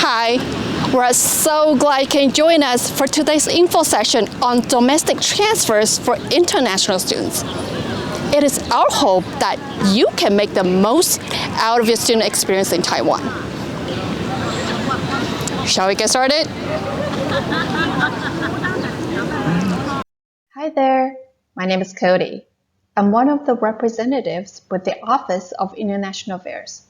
Hi, we're so glad you can join us for today's info session on domestic transfers for international students. It is our hope that you can make the most out of your student experience in Taiwan. Shall we get started? Hi there, my name is Cody. I'm one of the representatives with the Office of International Affairs.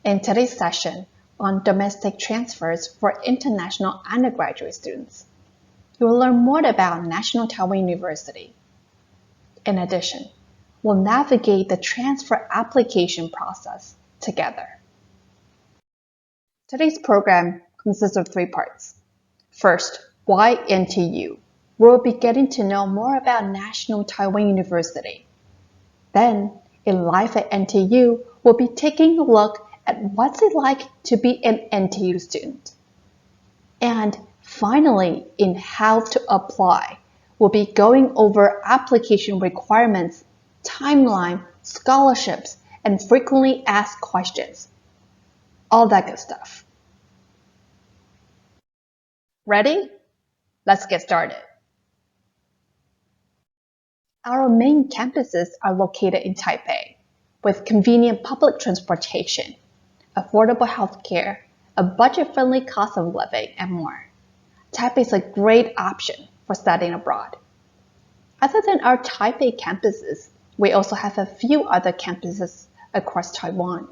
In today's session, on domestic transfers for international undergraduate students, you will learn more about National Taiwan University. In addition, we'll navigate the transfer application process together. Today's program consists of 3 parts. First, why NTU? We'll be getting to know more about National Taiwan University. Then, in Life at NTU, we'll be taking a look at what's it like to be an NTU student. And finally, in how to apply, we'll be going over application requirements, timeline, scholarships, and frequently asked questions. All that good stuff. Ready? Let's get started. Our main campuses are located in Taipei, with convenient public transportation, affordable healthcare, a budget-friendly cost of living, and more. Taipei is a great option for studying abroad. Other than our Taipei campuses, we also have a few other campuses across Taiwan.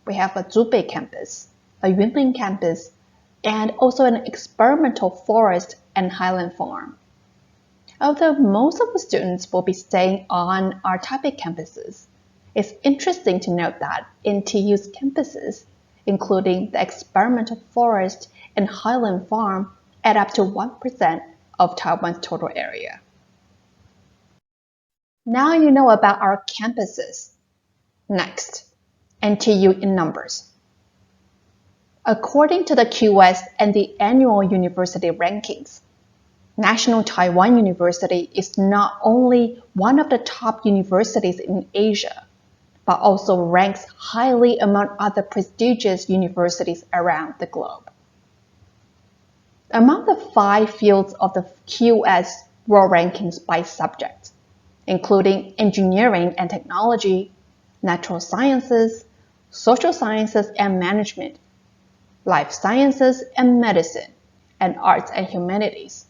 We have a Zhubei campus, a Yunlin campus, and also an experimental forest and highland farm. Although most of the students will be staying on our Taipei campuses, it's interesting to note that NTU's campuses, including the experimental forest and highland farm, add up to 1% of Taiwan's total area. Now you know about our campuses. Next, NTU in numbers. According to the QS and the annual university rankings, National Taiwan University is not only one of the top universities in Asia, but also ranks highly among other prestigious universities around the globe. Among the 5 fields of the QS World Rankings by subject, including engineering and technology, natural sciences, social sciences and management, life sciences and medicine, and arts and humanities,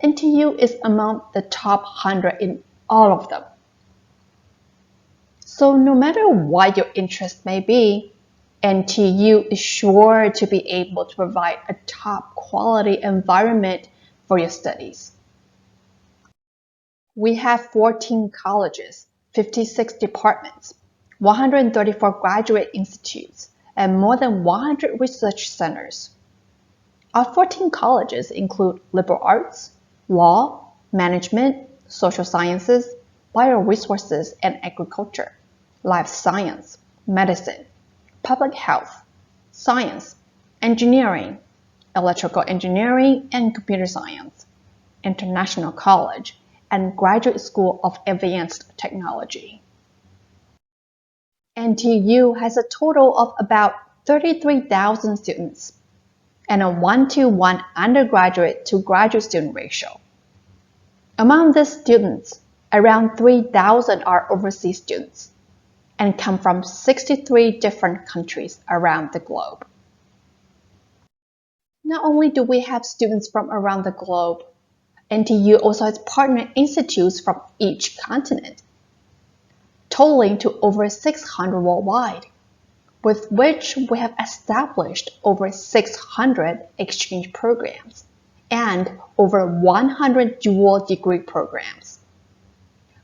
NTU is among the top 100 in all of them. So no matter what your interest may be, NTU is sure to be able to provide a top quality environment for your studies. We have 14 colleges, 56 departments, 134 graduate institutes, and more than 100 research centers. Our 14 colleges include liberal arts, law, management, social sciences, bioresources and agriculture, life science, medicine, public health, science, engineering, electrical engineering and computer science, international college, and graduate school of advanced technology. NTU has a total of about 33,000 students and a 1-to-1 undergraduate to graduate student ratio. Among these students, around 3,000 are overseas students and come from 63 different countries around the globe. Not only do we have students from around the globe, NTU also has partner institutes from each continent, totaling to over 600 worldwide, with which we have established over 600 exchange programs and over 100 dual degree programs.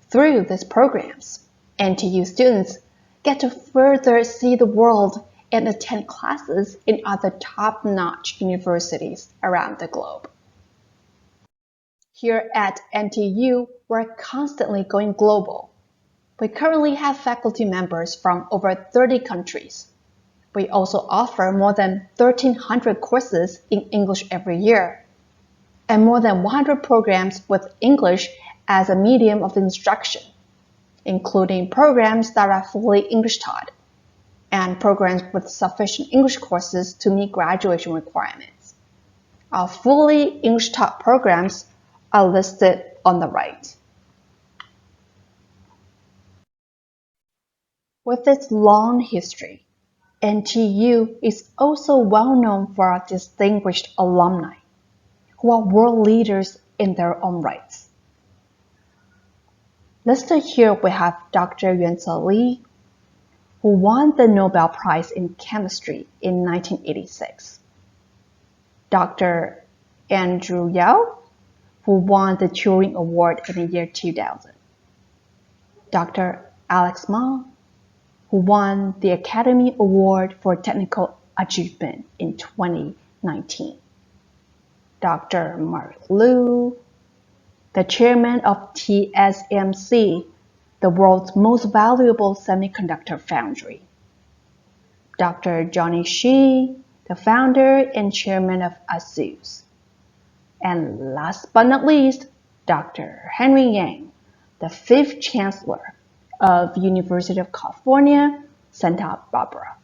Through these programs, NTU students get to further see the world and attend classes in other top-notch universities around the globe. Here at NTU, we're constantly going global. We currently have faculty members from over 30 countries. We also offer more than 1,300 courses in English every year, and more than 100 programs with English as a medium of instruction, including programs that are fully English taught, and programs with sufficient English courses to meet graduation requirements. Our fully English taught programs are listed on the right. With its long history, NTU is also well known for our distinguished alumni, who are world leaders in their own rights. Listed here we have Dr. Yuanze Li, who won the Nobel Prize in Chemistry in 1986. Dr. Andrew Yao, who won the Turing Award in the year 2000. Dr. Alex Ma, who won the Academy Award for Technical Achievement in 2019. Dr. Mark Liu, the chairman of TSMC, the world's most valuable semiconductor foundry. Dr. Johnny Shi, the founder and chairman of ASUS. And last but not least, Dr. Henry Yang, the 5th Chancellor of University of California, Santa Barbara.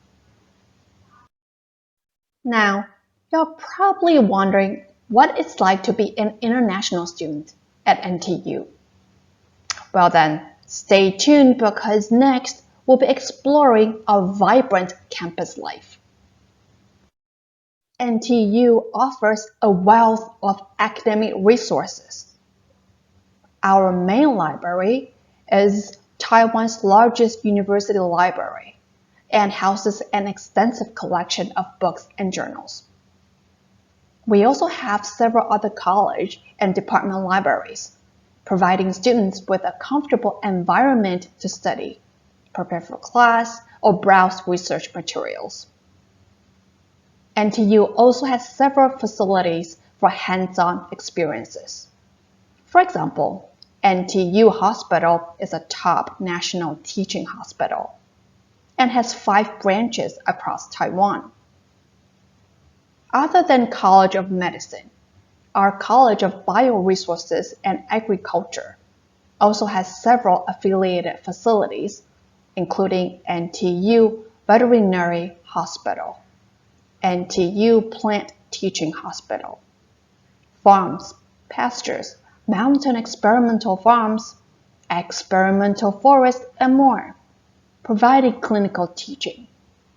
Now, you're probably wondering what it's like to be an international student at NTU. Well then, stay tuned because next we'll be exploring a vibrant campus life. NTU offers a wealth of academic resources. Our main library is Taiwan's largest university library and houses an extensive collection of books and journals. We also have several other college and department libraries, providing students with a comfortable environment to study, prepare for class, or browse research materials. NTU also has several facilities for hands-on experiences. For example, NTU Hospital is a top national teaching hospital and has 5 branches across Taiwan. Other than College of Medicine, our College of Bioresources and Agriculture also has several affiliated facilities, including NTU Veterinary Hospital, NTU Plant Teaching Hospital, farms, pastures, mountain experimental farms, experimental forests, and more, providing clinical teaching,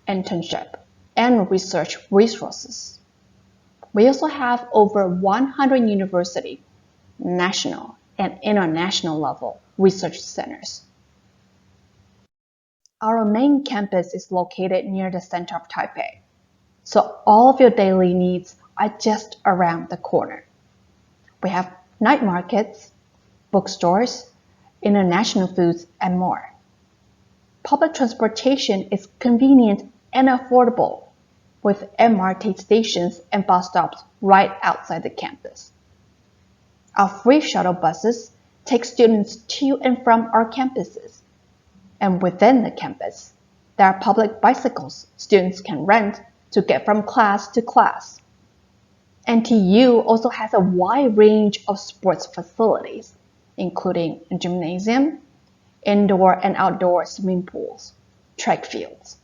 internship, and research resources. We also have over 100 university, national, and international level research centers. Our main campus is located near the center of Taipei, so all of your daily needs are just around the corner. We have night markets, bookstores, international foods, and more. Public transportation is convenient and affordable, with MRT stations and bus stops right outside the campus. Our free shuttle buses take students to and from our campuses, and within the campus, there are public bicycles students can rent to get from class to class. NTU also has a wide range of sports facilities, including a gymnasium, indoor and outdoor swimming pools, track fields,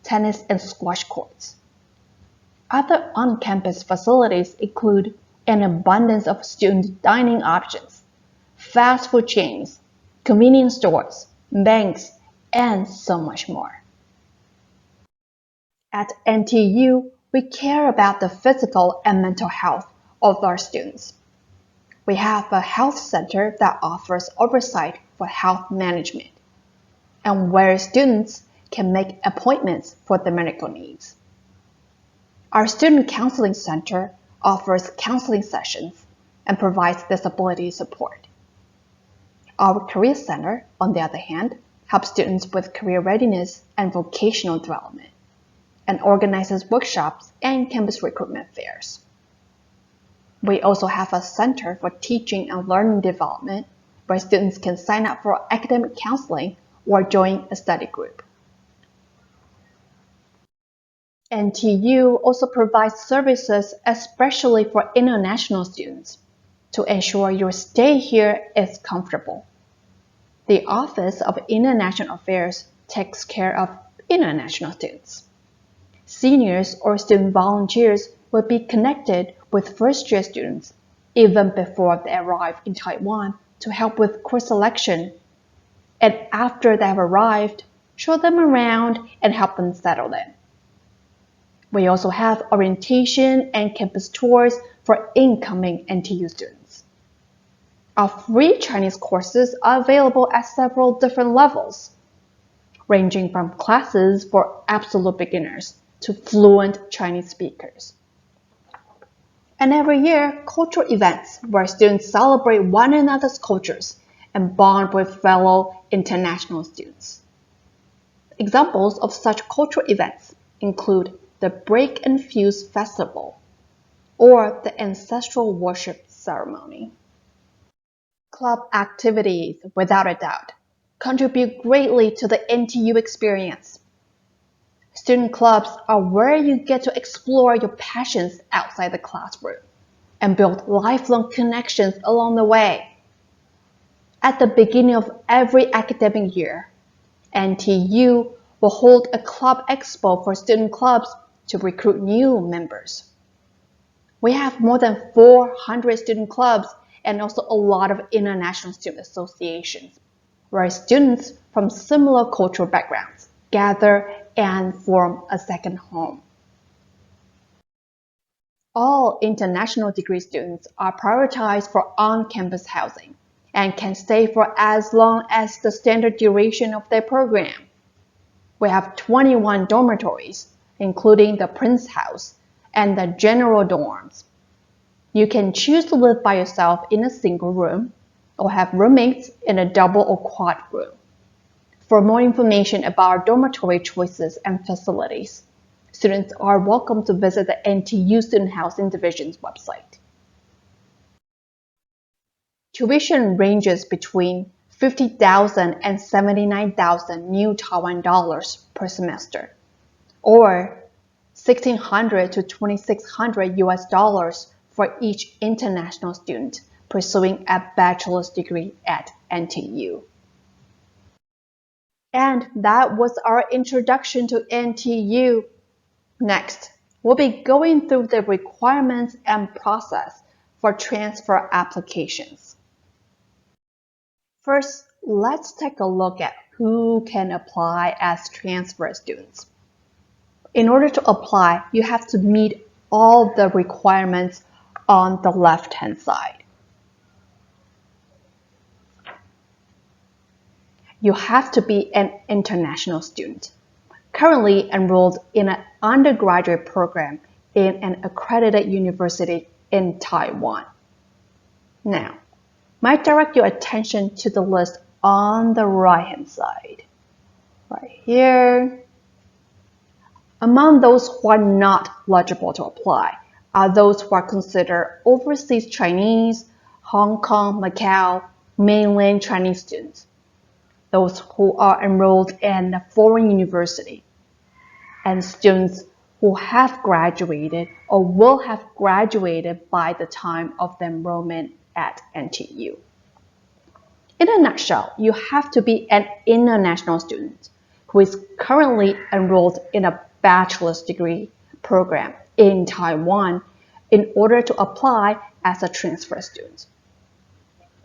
tennis and squash courts. Other on-campus facilities include an abundance of student dining options, fast food chains, convenience stores, banks, and so much more. At NTU, we care about the physical and mental health of our students. We have a health center that offers oversight for health management, and where students can make appointments for their medical needs. Our Student Counseling Center offers counseling sessions and provides disability support. Our Career Center, on the other hand, helps students with career readiness and vocational development, and organizes workshops and campus recruitment fairs. We also have a Center for Teaching and Learning Development where students can sign up for academic counseling or join a study group. NTU also provides services especially for international students to ensure your stay here is comfortable. The Office of International Affairs takes care of international students. Seniors or student volunteers will be connected with first-year students even before they arrive in Taiwan to help with course selection. And after they have arrived, show them around and help them settle in. We also have orientation and campus tours for incoming NTU students. Our free Chinese courses are available at several different levels, ranging from classes for absolute beginners to fluent Chinese speakers. And every year, cultural events where students celebrate one another's cultures and bond with fellow international students. Examples of such cultural events include the Break and Fuse Festival or the Ancestral Worship Ceremony. Club activities, without a doubt, contribute greatly to the NTU experience. Student clubs are where you get to explore your passions outside the classroom and build lifelong connections along the way. At the beginning of every academic year, NTU will hold a club expo for student clubs to recruit new members. We have more than 400 student clubs and also a lot of international student associations, where students from similar cultural backgrounds gather and form a second home. All international degree students are prioritized for on-campus housing and can stay for as long as the standard duration of their program. We have 21 dormitories, including the Prince House and the general dorms. You can choose to live by yourself in a single room or have roommates in a double or quad room. For more information about our dormitory choices and facilities, students are welcome to visit the NTU Student Housing Division's website. Tuition ranges between 50,000 and 79,000 new Taiwan dollars per semester, or 1,600 to 2,600 US dollars for each international student pursuing a bachelor's degree at NTU. And that was our introduction to NTU. Next, we'll be going through the requirements and process for transfer applications. First, let's take a look at who can apply as transfer students. In order to apply, you have to meet all the requirements on the left-hand side. You have to be an international student, currently enrolled in an undergraduate program in an accredited university in Taiwan. Now, might direct your attention to the list on the right-hand side, right here. Among those who are not eligible to apply are those who are considered overseas Chinese, Hong Kong, Macau, mainland Chinese students, those who are enrolled in a foreign university, and students who have graduated or will have graduated by the time of their enrollment at NTU. In a nutshell, you have to be an international student who is currently enrolled in a bachelor's degree program in Taiwan in order to apply as a transfer student.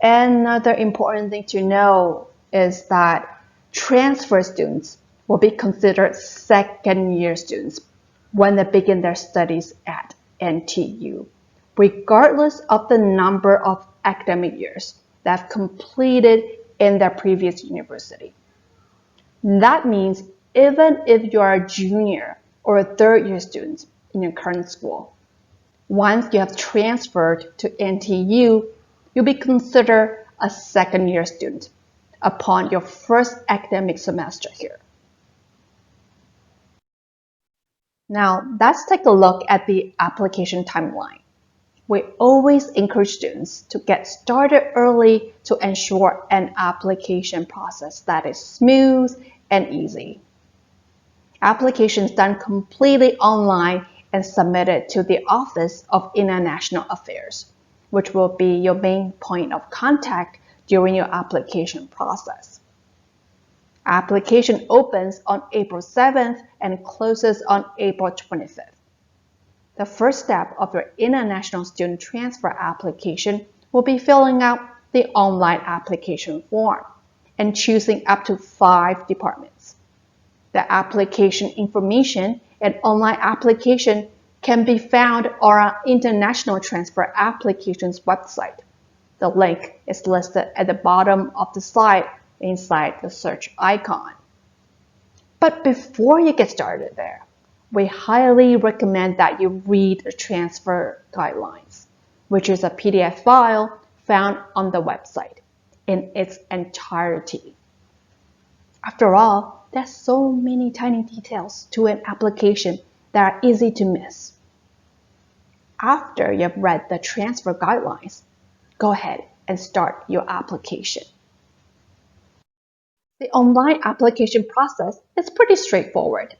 Another important thing to know is that transfer students will be considered second-year students when they begin their studies at NTU, regardless of the number of academic years they have completed in their previous university. That means even if you are a junior or a third-year student in your current school, once you have transferred to NTU, you'll be considered a second-year student upon your first academic semester here. Now, let's take a look at the application timeline. We always encourage students to get started early to ensure an application process that is smooth and easy. Applications done completely online and submitted to the Office of International Affairs, which will be your main point of contact during your application process. Application opens on April 7th and closes on April 25th. The first step of your international student transfer application will be filling out the online application form and choosing up to 5 departments. The application information and online application can be found on our International Transfer Applications website. The link is listed at the bottom of the slide inside the search icon. But before you get started there, we highly recommend that you read the transfer guidelines, which is a PDF file found on the website in its entirety. After all, there's so many tiny details to an application that are easy to miss. After you've read the transfer guidelines, go ahead and start your application. The online application process is pretty straightforward.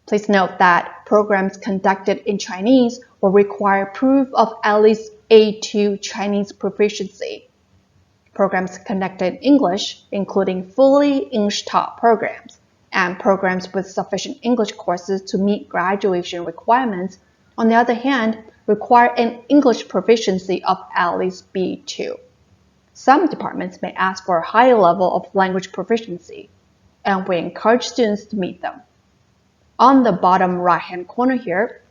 Please note that programs conducted in Chinese will require proof of at least A2 Chinese proficiency. Programs conducted in English, including fully English-taught programs and programs with sufficient English courses to meet graduation requirements, on the other hand, require an English proficiency of at least B2. Some departments may ask for a higher level of language proficiency, and we encourage students to meet them. On the bottom right-hand corner here,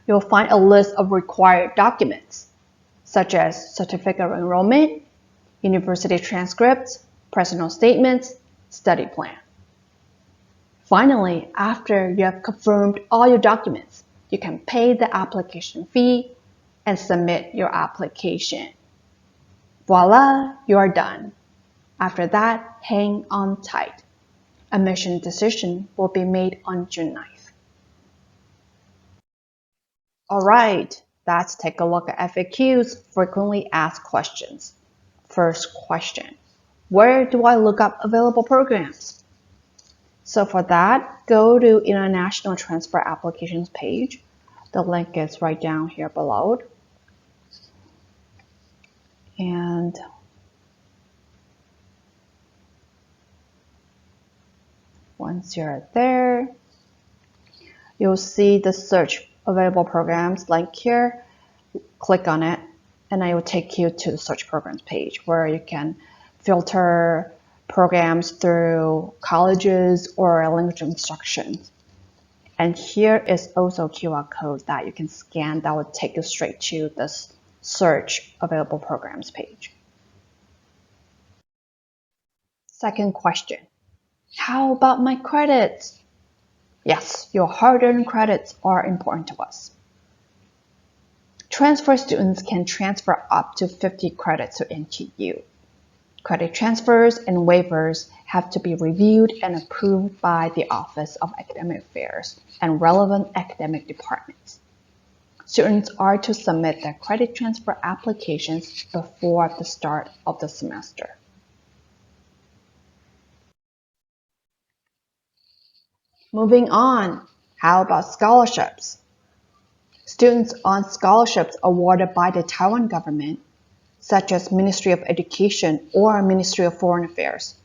you'll find a list of required documents, such as certificate of enrollment, university transcripts, personal statements, study plan. Finally, after you have confirmed all your documents, you can pay the application fee and submit your application. Voila, you are done. After that, hang on tight. Admission decision will be made on June 9th. Alright, let's take a look at FAQs, frequently asked questions. First question, where do I look up available programs? So for that, go to International Transfer Applications page. The link is right down here below. And once you're there, you'll see the search available programs link here. Click on it, and it will take you to the search programs page where you can filter programs through colleges or language instruction. And here is also a QR code that you can scan that will take you straight to this search available programs page. Second question, how about my credits? Yes, your hard-earned credits are important to us. Transfer students can transfer up to 50 credits to NTU. Credit transfers and waivers have to be reviewed and approved by the Office of Academic Affairs and relevant academic departments. Students are to submit their credit transfer applications before the start of the semester. Moving on, how about scholarships? Students on scholarships awarded by the Taiwan government, such as Ministry of Education or Ministry of Foreign Affairs.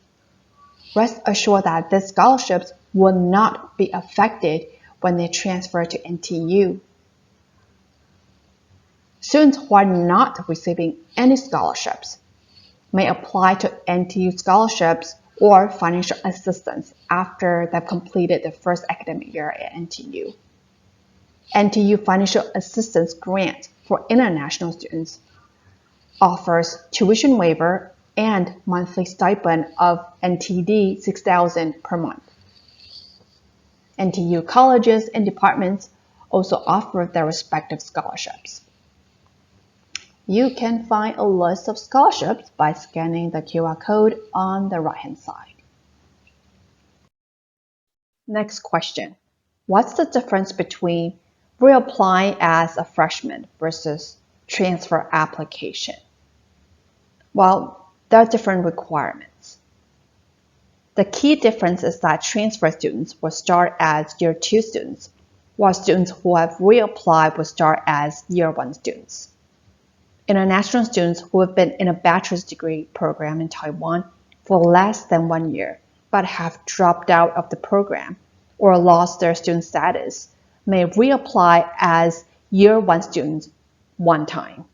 Rest assured that these scholarships will not be affected when they transfer to NTU. Students who are not receiving any scholarships may apply to NTU scholarships or financial assistance after they've completed their first academic year at NTU. NTU Financial Assistance Grant for international students offers tuition waiver and monthly stipend of NTD 6,000 per month. NTU colleges and departments also offer their respective scholarships. You can find a list of scholarships by scanning the QR code on the right-hand side. Next question. What's the difference between reapplying as a freshman versus transfer application? Well, there are different requirements. The key difference is that transfer students will start as Year 2 students, while students who have reapplied will start as Year 1 students. International students who have been in a bachelor's degree program in Taiwan for less than 1 year but have dropped out of the program or lost their student status may reapply as Year 1 students one time.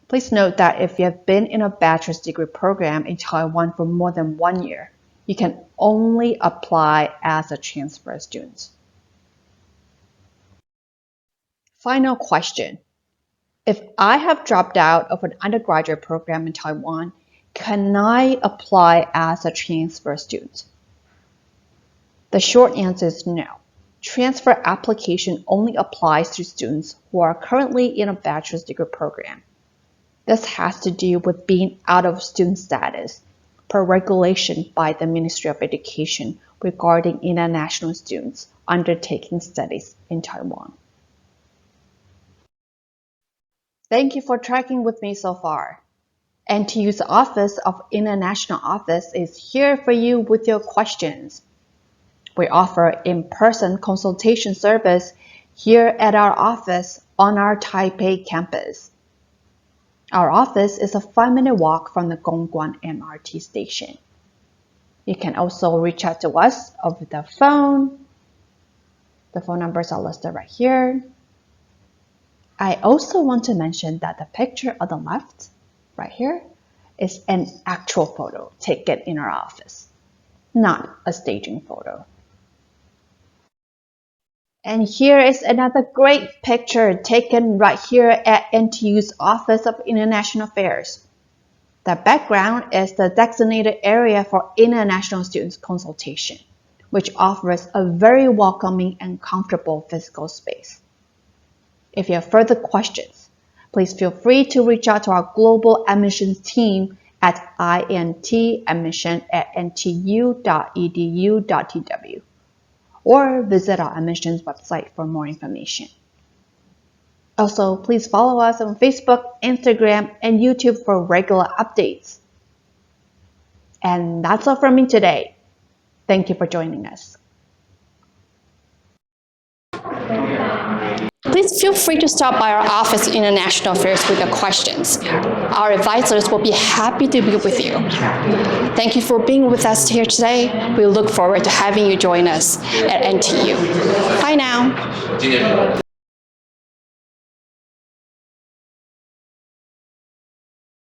Please note that if you have been in a bachelor's degree program in Taiwan for more than 1 year, you can only apply as a transfer student. Final question. If I have dropped out of an undergraduate program in Taiwan, can I apply as a transfer student? The short answer is no. Transfer application only applies to students who are currently in a bachelor's degree program. This has to do with being out of student status per regulation by the Ministry of Education regarding international students undertaking studies in Taiwan. Thank you for tracking with me so far. NTU's Office of International Affairs is here for you with your questions. We offer in-person consultation service here at our office on our Taipei campus. Our office is a 5-minute walk from the Gongguan MRT station. You can also reach out to us over the phone. The phone numbers are listed right here. I also want to mention that the picture on the left, right here, is an actual photo taken in our office, not a staging photo. And here is another great picture taken right here at NTU's Office of International Affairs. The background is the designated area for international students consultation, which offers a very welcoming and comfortable physical space. If you have further questions, please feel free to reach out to our global admissions team at intadmission@ntu.edu.tw or visit our admissions website for more information. Also, please follow us on Facebook, Instagram, and YouTube for regular updates. And that's all from me today. Thank you for joining us. Please feel free to stop by our Office of International Affairs with your questions. Our advisors will be happy to be with you. Thank you for being with us here today. We look forward to having you join us at NTU. Bye now.